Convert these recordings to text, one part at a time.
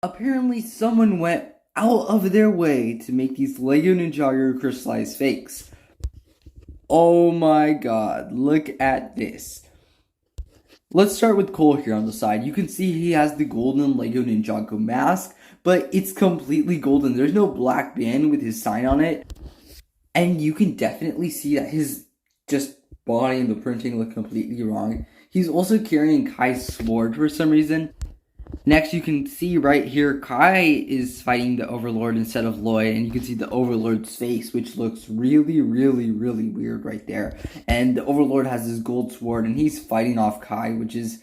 Apparently, someone went out of their way to make these Lego Ninjago Crystalized fakes. Oh my god, look at this. Let's start with Cole here on the side. You can see he has the golden Lego Ninjago mask, but it's completely golden. There's no black band with his sign on it. And you can definitely see that his just body and the printing look completely wrong. He's also carrying Kai's sword for some reason. Next, you can see right here, Kai is fighting the Overlord instead of Lloyd, and you can see the Overlord's face, which looks really, really, really weird right there. And the Overlord has his gold sword, and he's fighting off Kai, which is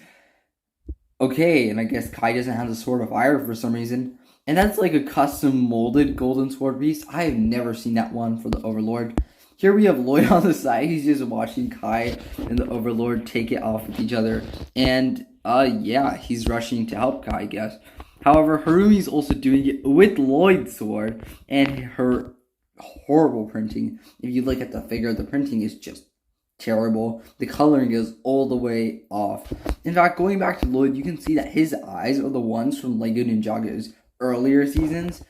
okay, and I guess Kai doesn't have the Sword of Fire for some reason. And that's like a custom molded golden sword piece. I have never seen that one for the Overlord. Here we have Lloyd on the side. He's just watching Kai and the Overlord take it off with each other. And, yeah, he's rushing to help Kai, I guess. However, Harumi's also doing it with Lloyd's sword and her horrible printing. If you look at the figure, the printing is just terrible. The coloring is all the way off. In fact, going back to Lloyd, you can see that his eyes are the ones from Lego Ninjago's earlier seasons.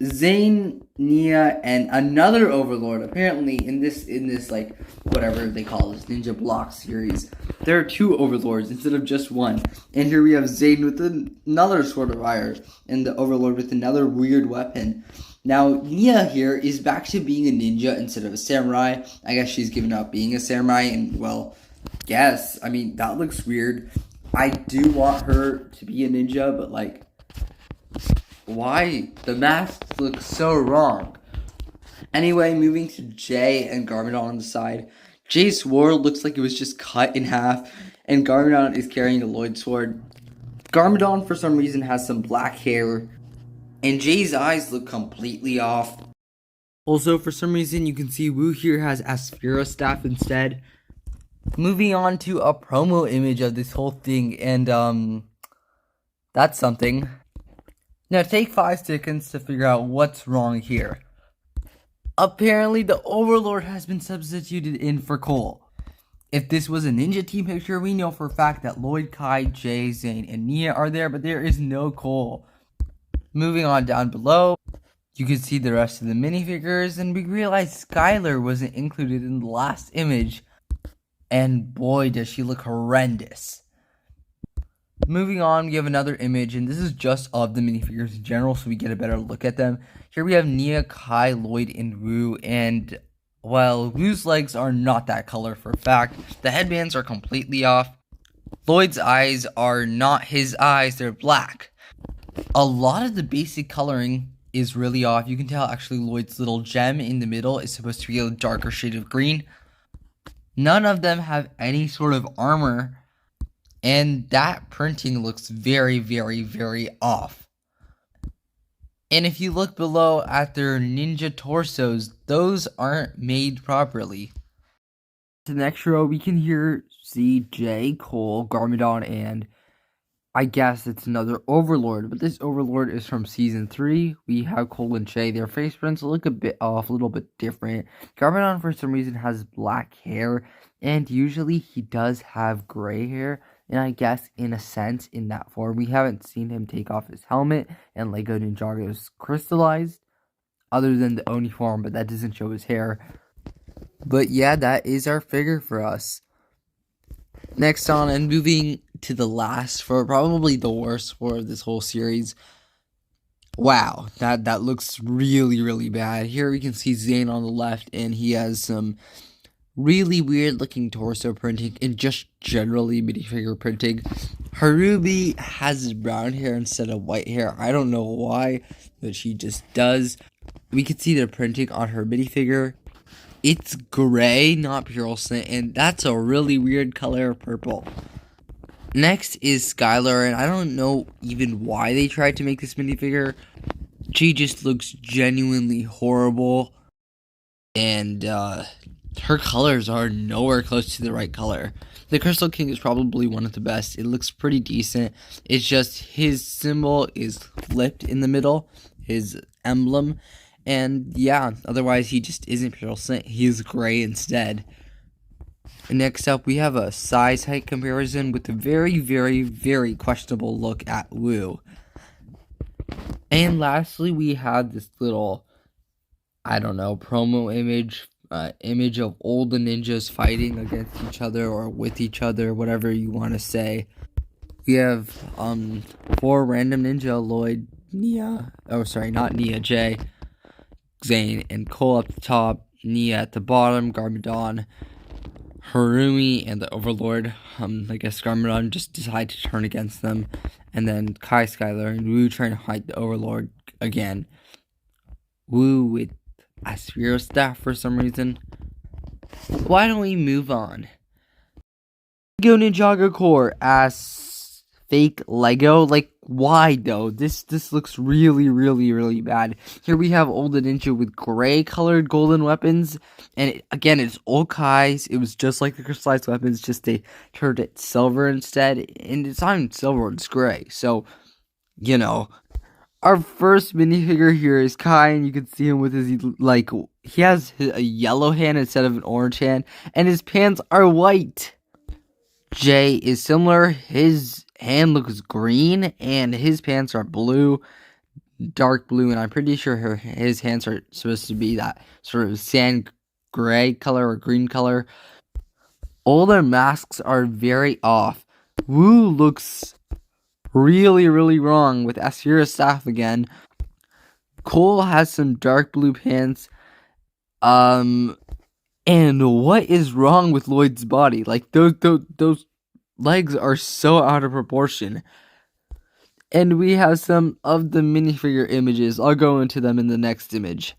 Zane, Nia, and another Overlord, apparently in this like whatever they call this Ninja Block series, there are two Overlords instead of just one. And here we have Zane with another Sword of Fire and the Overlord with another weird weapon. Now, Nia here is back to being a ninja instead of a samurai. I guess she's given up being a samurai, and, well, yes, I mean, that looks weird. I do want her to be a ninja, but, like, why? The masks look so wrong. Anyway, moving to Jay and Garmadon on the side. Jay's sword looks like it was just cut in half, and Garmadon is carrying a Lloyd sword. Garmadon, for some reason, has some black hair, and Jay's eyes look completely off. Also, for some reason, you can see Wu here has Aspira staff instead. Moving on to a promo image of this whole thing, and, that's something. Now, take 5 seconds to figure out what's wrong here. Apparently, the Overlord has been substituted in for Cole. If this was a ninja team picture, we know for a fact that Lloyd, Kai, Jay, Zane, and Nia are there, but there is no Cole. Moving on down below, you can see the rest of the minifigures, and we realize Skylar wasn't included in the last image. And boy, does she look horrendous. Moving on, we have another image, and this is just of the minifigures in general, so we get a better look at them. Here we have Nia, Kai, Lloyd, and Wu, and, well, Wu's legs are not that color for a fact. The headbands are completely off. Lloyd's eyes are not his eyes, they're black. A lot of the basic coloring is really off. You can tell actually Lloyd's little gem in the middle is supposed to be a darker shade of green. None of them have any sort of armor, and that printing looks very, very, very off. And if you look below at their ninja torsos, those aren't made properly. The next row, we can see Jay, Cole, Garmadon, and I guess it's another Overlord, but this Overlord is from Season 3. We have Cole and Jay. Their face prints look a bit off, a little bit different. Garmadon, for some reason, has black hair, and usually he does have gray hair. And I guess, in a sense, in that form, we haven't seen him take off his helmet and Lego Ninjago's Crystalized, other than the Oni form, but that doesn't show his hair. But yeah, that is our figure for us. Next on, and moving to the last, for probably the worst for this whole series. Wow, that looks really, really bad. Here we can see Zane on the left, and he has some really weird looking torso printing and just generally minifigure printing. Harumi has brown hair instead of white hair. I don't know why, but she just does. We can see the printing on her minifigure. It's gray, not pearlescent, and that's a really weird color of purple. Next is Skylar, and I don't know even why they tried to make this minifigure. She just looks genuinely horrible, and her colors are nowhere close to the right color. The Crystal King is probably one of the best. It looks pretty decent. It's just his symbol is flipped in the middle, his emblem. And yeah, otherwise he just isn't pearlescent. He is gray instead. And next up, we have a size height comparison with a very, very, very questionable look at Wu. And lastly, we have this little, I don't know, promo image of all the ninjas fighting against each other or with each other, whatever you want to say. We have 4 random ninja: Lloyd, Nia, oh sorry, not Nia, Jay, Zane, and Cole at the top, Nia at the bottom, Garmadon, Harumi, and the Overlord. I guess Garmadon just decided to turn against them, and then Kai, Skylar, and Wu trying to fight the Overlord again. Wu with a Sphero staff for some reason. Why don't we move on? Lego Ninjago Core as fake Lego. Like, why though? This looks really bad. Here we have old ninja with gray colored golden weapons, and again it's old Kai's. It was just like the crystallized weapons, just they turned it silver instead, and it's not even silver, it's gray. So, you know, our first minifigure here is Kai, and you can see him with his, like, he has a yellow hand instead of an orange hand, and his pants are white. Jay is similar. His hand looks green, and his pants are blue, dark blue, and I'm pretty sure his hands are supposed to be that sort of sand gray color or green color. All their masks are very off. Wu looks really wrong with Asura's staff again. Cole has some dark blue pants. And what is wrong with Lloyd's body? Like, those legs are so out of proportion. And we have some of the minifigure images. I'll go into them in the next image.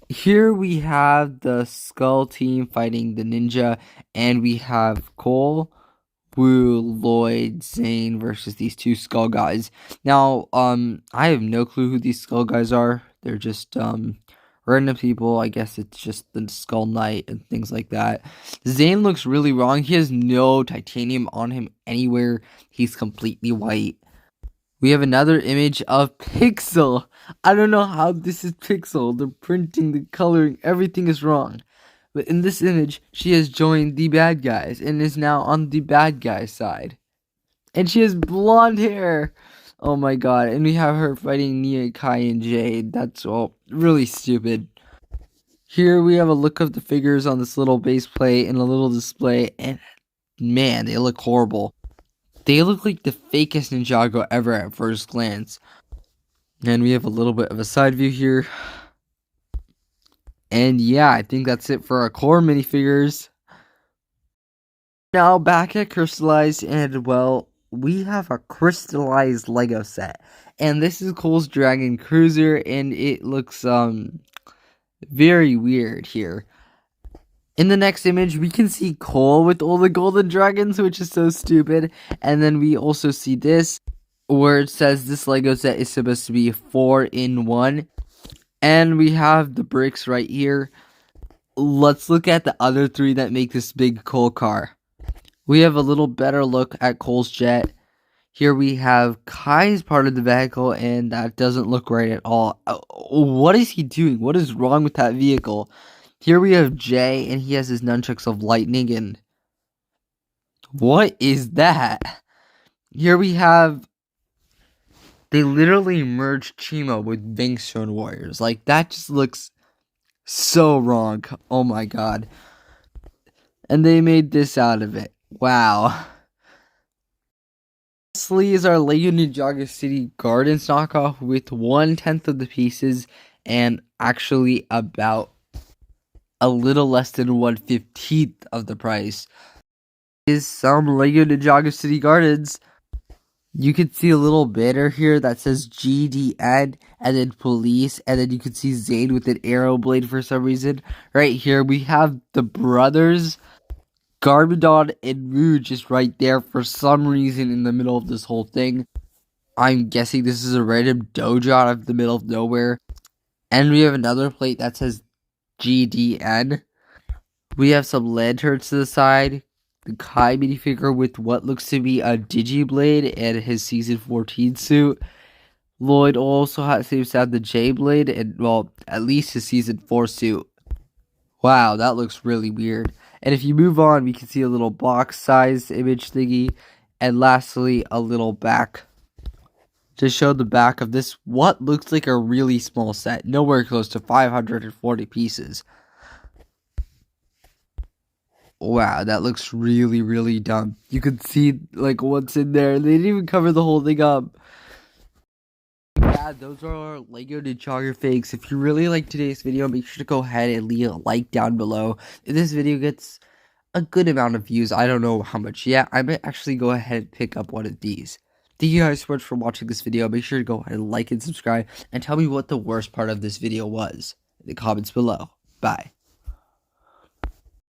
Here we have the Skull team fighting the ninja, and we have Cole, Wu, Lloyd, Zane versus these 2 Skull guys. Now, I have no clue who these Skull guys are. They're just random people. I guess it's just the Skull Knight and things like that. Zane looks really wrong. He has no titanium on him anywhere. He's completely white. We have another image of Pixel. I don't know how this is Pixel. The printing, the coloring, everything is wrong. But in this image, she has joined the bad guys and is now on the bad guy side. And she has blonde hair. Oh my god. And we have her fighting Nia, Kai, and Jade. That's all really stupid. Here we have a look of the figures on this little base plate and a little display. And man, they look horrible. They look like the fakest Ninjago ever at first glance. And we have a little bit of a side view here. And yeah, I think that's it for our core minifigures. Now back at Crystalized, and well, we have a crystallized Lego set. And this is Cole's Dragon Cruiser, and it looks very weird here. In the next image, we can see Cole with all the golden dragons, which is so stupid. And then we also see this, where it says this Lego set is supposed to be 4-in-1. And we have the bricks right here. Let's look at the other 3 that make this big Cole car. We have a little better look at Cole's jet. Here we have Kai's part of the vehicle, and that doesn't look right at all. What is he doing? What is wrong with that vehicle? Here we have Jay, and he has his nunchucks of lightning, and what is that? Here we have, they literally merged Chimo with Bangstone Warriors. Like, that just looks so wrong. Oh my god. And they made this out of it. Wow. Lastly is our Lego Ninjago City Gardens knockoff with 1/10 of the pieces, and actually about a little less than 1/15 of the price. Is some Lego Ninjago City Gardens. You can see a little banner here that says GDN and then police, and then you can see Zane with an arrow blade for some reason. Right here we have the brothers, Garmadon and Rouge is right there for some reason in the middle of this whole thing. I'm guessing this is a random dojo out of the middle of nowhere. And we have another plate that says GDN. We have some lanterns to the side. The Kai minifigure with what looks to be a Digiblade and his Season 14 suit. Lloyd also seems to have the J-Blade and, well, at least his Season 4 suit. Wow, that looks really weird. And if you move on, we can see a little box-sized image thingy. And lastly, a little back. to show the back of this what looks like a really small set, nowhere close to 540 pieces. Wow, that looks really, really dumb. You could see like what's in there. They didn't even cover the whole thing up. Yeah, those are our Lego Ninjago fakes. If you really like today's video, make sure to go ahead and leave a like down below. If this video gets a good amount of views, I don't know how much yet, I might actually go ahead and pick up one of these. Thank you guys so much for watching this video. Make sure to go ahead and like and subscribe, and tell me what the worst part of this video was in the comments below. Bye.